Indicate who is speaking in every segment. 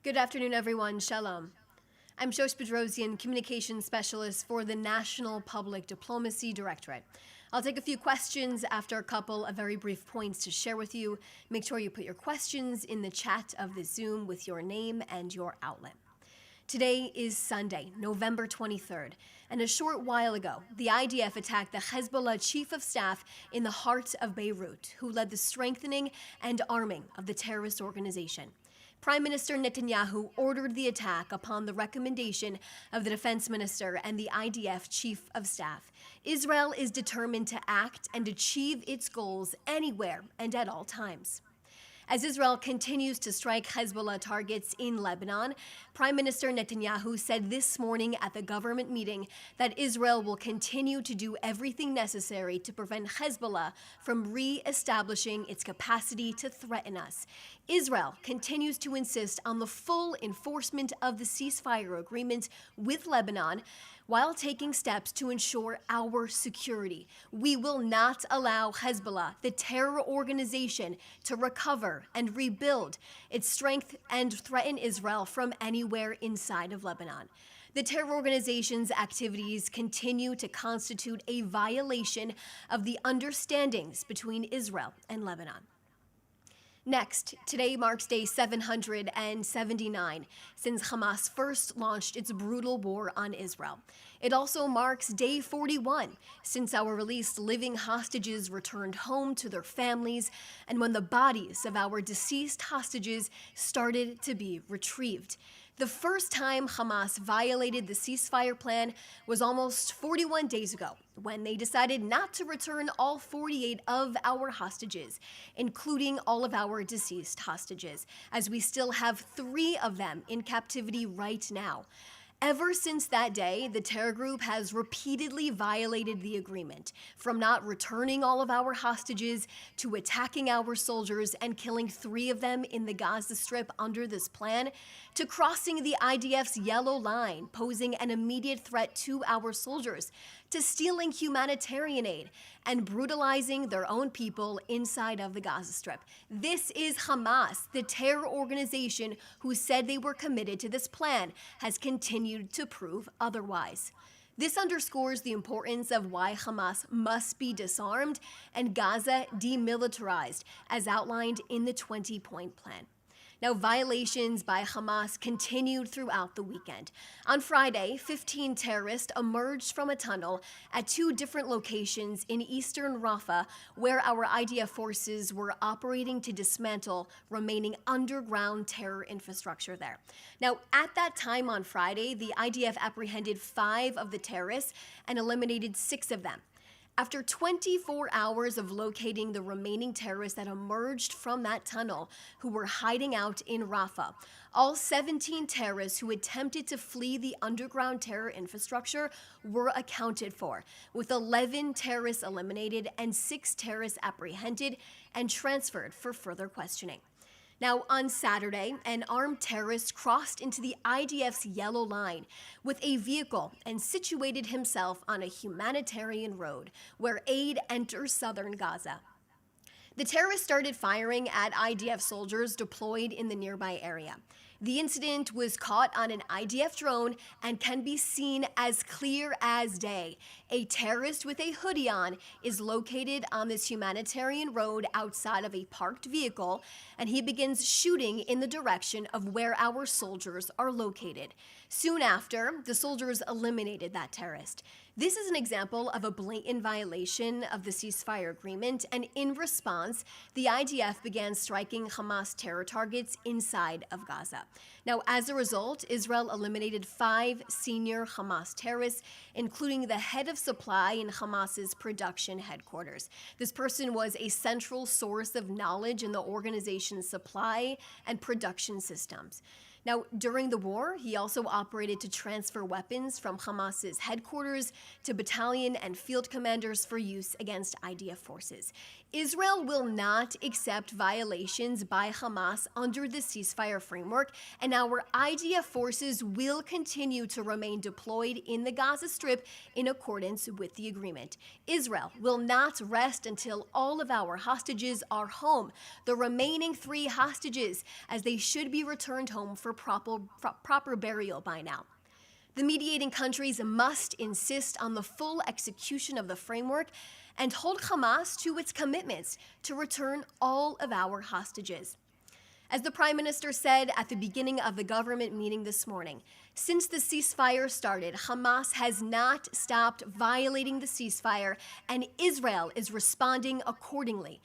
Speaker 1: Good afternoon, everyone. Shalom. I'm Shosh Bedrosian, Communications Specialist for the National Public Diplomacy Directorate. I'll take a few questions after a couple of very brief points to share with you. Make sure you put your questions in the chat of the Zoom with your name and your outlet. Today is Sunday, November 23rd, and a short while ago, the IDF attacked the Hezbollah chief of staff in the heart of Beirut, who led the strengthening and arming of the terrorist organization. Prime Minister Netanyahu ordered the attack upon the recommendation of the defense minister and the IDF chief of staff. Israel is determined to act and achieve its goals anywhere and at all times. As Israel continues to strike Hezbollah targets in Lebanon, Prime Minister Netanyahu said this morning at the government meeting that Israel will continue to do everything necessary to prevent Hezbollah from re-establishing its capacity to threaten us. Israel continues to insist on the full enforcement of the ceasefire agreement with Lebanon, while taking steps to ensure our security. We will not allow Hezbollah, the terror organization, to recover and rebuild its strength and threaten Israel from anywhere inside of Lebanon. The terror organization's activities continue to constitute a violation of the understandings between Israel and Lebanon. Next, today marks day 779 since Hamas first launched its brutal war on Israel. It also marks day 41 since our released living hostages returned home to their families and when the bodies of our deceased hostages started to be retrieved. The first time Hamas violated the ceasefire plan was almost 41 days ago, when they decided not to return all 48 of our hostages, including all of our deceased hostages, as we still have 3 of them in captivity right now. Ever since that day, the terror group has repeatedly violated the agreement, from not returning all of our hostages to attacking our soldiers and killing 3 of them in the Gaza Strip under this plan, to crossing the IDF's yellow line, posing an immediate threat to our soldiers, to stealing humanitarian aid and brutalizing their own people inside of the Gaza Strip. This is Hamas, the terror organization who said they were committed to this plan, has continued to prove otherwise. This underscores the importance of why Hamas must be disarmed and Gaza demilitarized, as outlined in the 20-point plan. Now, violations by Hamas continued throughout the weekend. On Friday, 15 terrorists emerged from a tunnel at 2 different locations in eastern Rafah, where our IDF forces were operating to dismantle remaining underground terror infrastructure there. Now, at that time on Friday, the IDF apprehended 5 of the terrorists and eliminated 6 of them. After 24 hours of locating the remaining terrorists that emerged from that tunnel who were hiding out in Rafah, all 17 terrorists who attempted to flee the underground terror infrastructure were accounted for, with 11 terrorists eliminated and 6 terrorists apprehended and transferred for further questioning. Now, on Saturday, an armed terrorist crossed into the IDF's yellow line with a vehicle and situated himself on a humanitarian road where aid enters southern Gaza. The terrorist started firing at IDF soldiers deployed in the nearby area. The incident was caught on an IDF drone and can be seen as clear as day. A terrorist with a hoodie on is located on this humanitarian road outside of a parked vehicle, and he begins shooting in the direction of where our soldiers are located. Soon after, the soldiers eliminated that terrorist. This is an example of a blatant violation of the ceasefire agreement, and in response, the IDF began striking Hamas terror targets inside of Gaza. Now, as a result, Israel eliminated 5 senior Hamas terrorists, including the head of supply in Hamas's production headquarters. This person was a central source of knowledge in the organization's supply and production systems. Now, during the war, he also operated to transfer weapons from Hamas's headquarters to battalion and field commanders for use against IDF forces. Israel will not accept violations by Hamas under the ceasefire framework, and our IDF forces will continue to remain deployed in the Gaza Strip in accordance with the agreement. Israel will not rest until all of our hostages are home, the remaining 3 hostages, as they should be returned home for proper burial by now. The mediating countries must insist on the full execution of the framework and hold Hamas to its commitments to return all of our hostages. As the Prime Minister said at the beginning of the government meeting this morning, since the ceasefire started, Hamas has not stopped violating the ceasefire, and Israel is responding accordingly.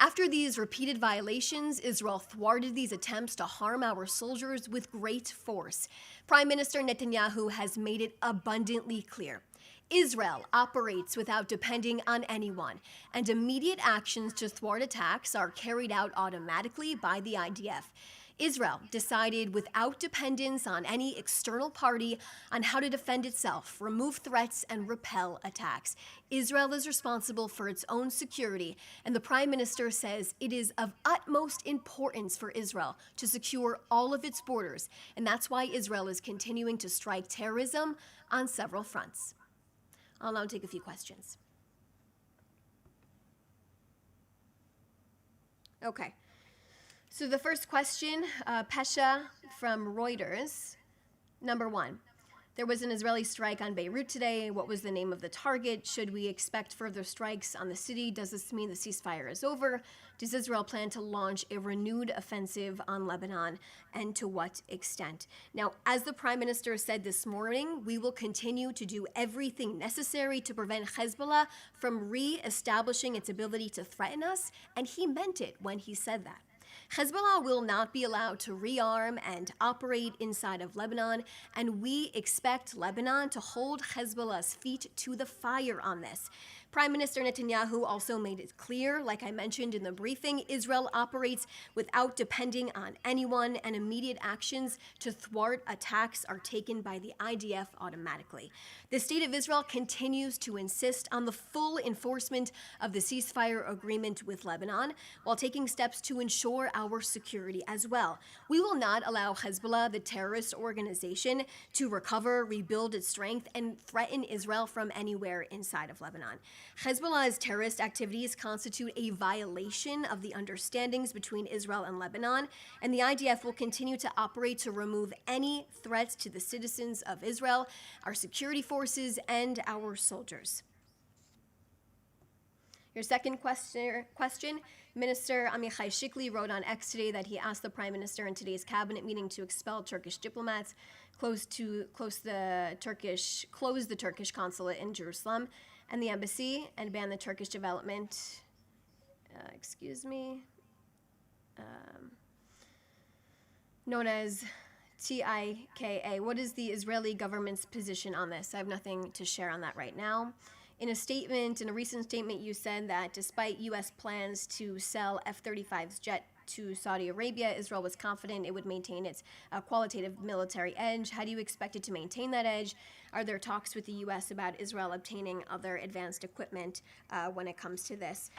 Speaker 1: After these repeated violations, Israel thwarted these attempts to harm our soldiers with great force. Prime Minister Netanyahu has made it abundantly clear. Israel operates without depending on anyone, and immediate actions to thwart attacks are carried out automatically by the IDF. Israel decided without dependence on any external party on how to defend itself, remove threats, and repel attacks. Israel is responsible for its own security, and the Prime Minister says it is of utmost importance for Israel to secure all of its borders, and that's why Israel is continuing to strike terrorism on several fronts. I'll now take a few questions. Okay. So the first question, Pesha from Reuters. Number 1, there was an Israeli strike on Beirut today. What was the name of the target? Should we expect further strikes on the city? Does this mean the ceasefire is over? Does Israel plan to launch a renewed offensive on Lebanon, and to what extent? Now, as the Prime Minister said this morning, we will continue to do everything necessary to prevent Hezbollah from re-establishing its ability to threaten us, and he meant it when he said that. Hezbollah will not be allowed to rearm and operate inside of Lebanon, and we expect Lebanon to hold Hezbollah's feet to the fire on this. Prime Minister Netanyahu also made it clear, like I mentioned in the briefing, Israel operates without depending on anyone, and immediate actions to thwart attacks are taken by the IDF automatically. The State of Israel continues to insist on the full enforcement of the ceasefire agreement with Lebanon, while taking steps to ensure our security as well. We will not allow Hezbollah, the terrorist organization, to recover, rebuild its strength, and threaten Israel from anywhere inside of Lebanon. Hezbollah's terrorist activities constitute a violation of the understandings between Israel and Lebanon, and the IDF will continue to operate to remove any threats to the citizens of Israel, our security forces, and our soldiers. Your second question, Minister Amichai Shikli wrote on X today that he asked the Prime Minister in today's cabinet meeting to expel Turkish diplomats, close the Turkish consulate in Jerusalem and the embassy, and ban the Turkish development, known as TIKA. What is the Israeli government's position on this? I have nothing to share on that right now. In a recent statement, you said that despite U.S. plans to sell F-35's jet to Saudi Arabia, Israel was confident it would maintain its qualitative military edge. How do you expect it to maintain that edge? Are there talks with the U.S. about Israel obtaining other advanced equipment when it comes to this?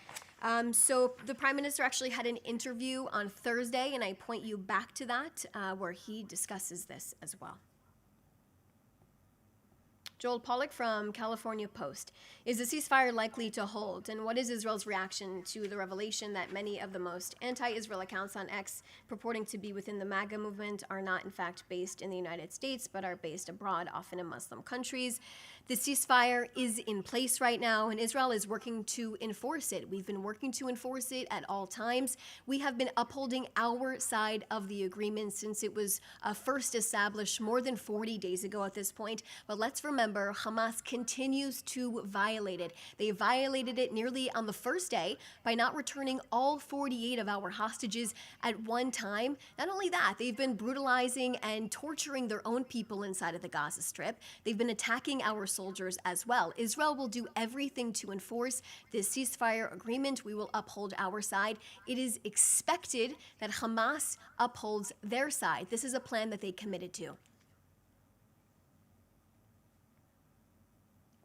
Speaker 1: So the Prime Minister actually had an interview on Thursday, and I point you back to that, where he discusses this as well. Joel Pollack from California Post. Is the ceasefire likely to hold? And what is Israel's reaction to the revelation that many of the most anti-Israel accounts on X purporting to be within the MAGA movement are not in fact based in the United States, but are based abroad, often in Muslim countries? The ceasefire is in place right now, and Israel is working to enforce it. We've been working to enforce it at all times. We have been upholding our side of the agreement since it was first established more than 40 days ago at this point. But let's remember, Hamas continues to violate it. They violated it nearly on the first day by not returning all 48 of our hostages at one time. Not only that, they've been brutalizing and torturing their own people inside of the Gaza Strip. They've been attacking our soldiers as well. Israel will do everything to enforce this ceasefire agreement. We will uphold our side. It is expected that Hamas upholds their side. This is a plan that they committed to.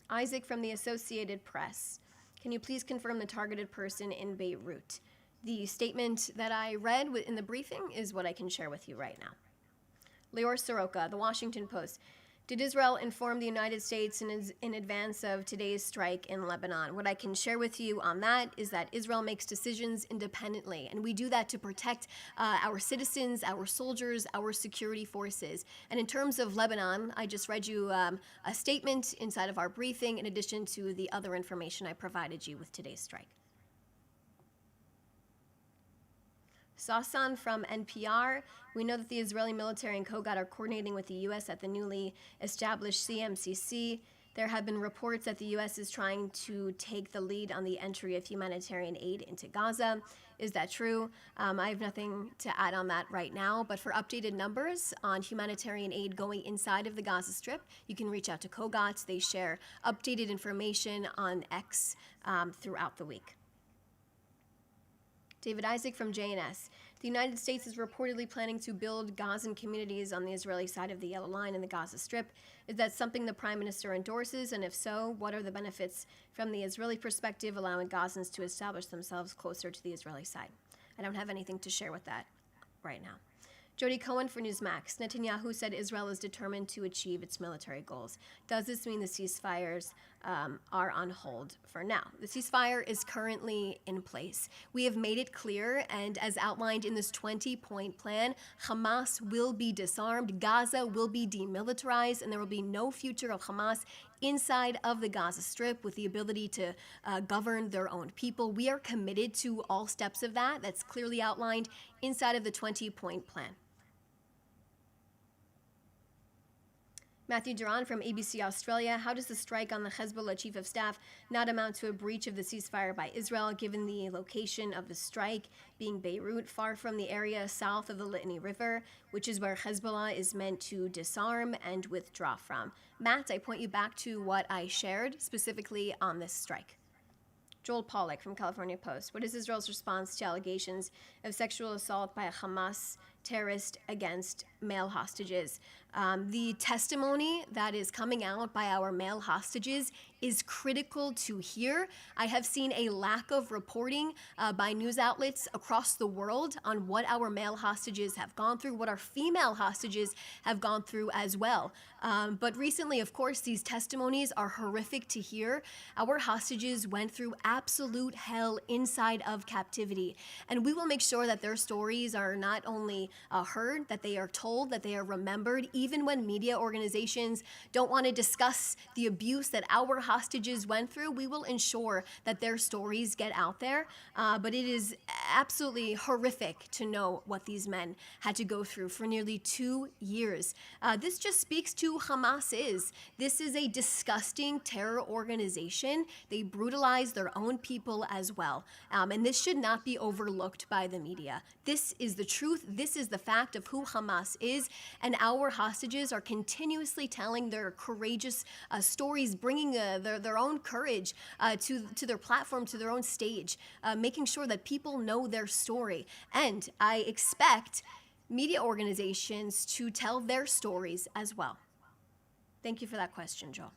Speaker 1: Isaac from the Associated Press. Can you please confirm the targeted person in Beirut? The statement that I read in the briefing is what I can share with you right now. Lior Soroka, The Washington Post. Did Israel inform the United States in advance of today's strike in Lebanon? What I can share with you on that is that Israel makes decisions independently, and we do that to protect our citizens, our soldiers, our security forces. And in terms of Lebanon, I just read you a statement inside of our briefing in addition to the other information I provided you with today's strike. Sasan from NPR. We know that the Israeli military and Kogat are coordinating with the U.S. at the newly established CMCC. There have been reports that the U.S. is trying to take the lead on the entry of humanitarian aid into Gaza. Is that true? I have nothing to add on that right now, but for updated numbers on humanitarian aid going inside of the Gaza Strip, you can reach out to Kogat. They share updated information on X throughout the week. David Isaac from JNS. The United States is reportedly planning to build Gazan communities on the Israeli side of the Yellow Line in the Gaza Strip. Is that something the Prime Minister endorses? And if so, what are the benefits from the Israeli perspective, allowing Gazans to establish themselves closer to the Israeli side? I don't have anything to share with that right now. Jody Cohen for Newsmax. Netanyahu said Israel is determined to achieve its military goals. Does this mean the ceasefires are on hold for now? The ceasefire is currently in place. We have made it clear, and as outlined in this 20-point plan, Hamas will be disarmed, Gaza will be demilitarized, and there will be no future of Hamas inside of the Gaza Strip with the ability to govern their own people. We are committed to all steps of that. That's clearly outlined inside of the 20-point plan. Matthew Duran from ABC Australia. How does the strike on the Hezbollah chief of staff not amount to a breach of the ceasefire by Israel, given the location of the strike being Beirut, far from the area south of the Litani River, which is where Hezbollah is meant to disarm and withdraw from? Matt, I point you back to what I shared specifically on this strike. Joel Pollack from California Post. What is Israel's response to allegations of sexual assault by a Hamas terrorist against male hostages? The testimony that is coming out by our male hostages is critical to hear. I have seen a lack of reporting by news outlets across the world on what our male hostages have gone through, what our female hostages have gone through as well. But recently, of course, these testimonies are horrific to hear. Our hostages went through absolute hell inside of captivity, and we will make sure that their stories are not only heard, that they are told, that they are remembered, even when media organizations don't want to discuss the abuse that our hostages went through. We will ensure that their stories get out there. But it is absolutely horrific to know what these men had to go through for nearly 2 years. This just speaks to Hamas is. This is a disgusting terror organization. They brutalize their own people as well. And this should not be overlooked by the media. This is the truth. This is the fact of who Hamas is. And our hostages are continuously telling their courageous stories, bringing their own courage to their platform, to their own stage, making sure that people know their story. And I expect media organizations to tell their stories as well. Thank you for that question, Joel.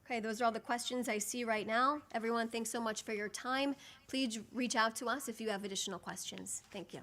Speaker 1: Okay, those are all the questions I see right now. Everyone, thanks so much for your time. Please reach out to us if you have additional questions. Thank you.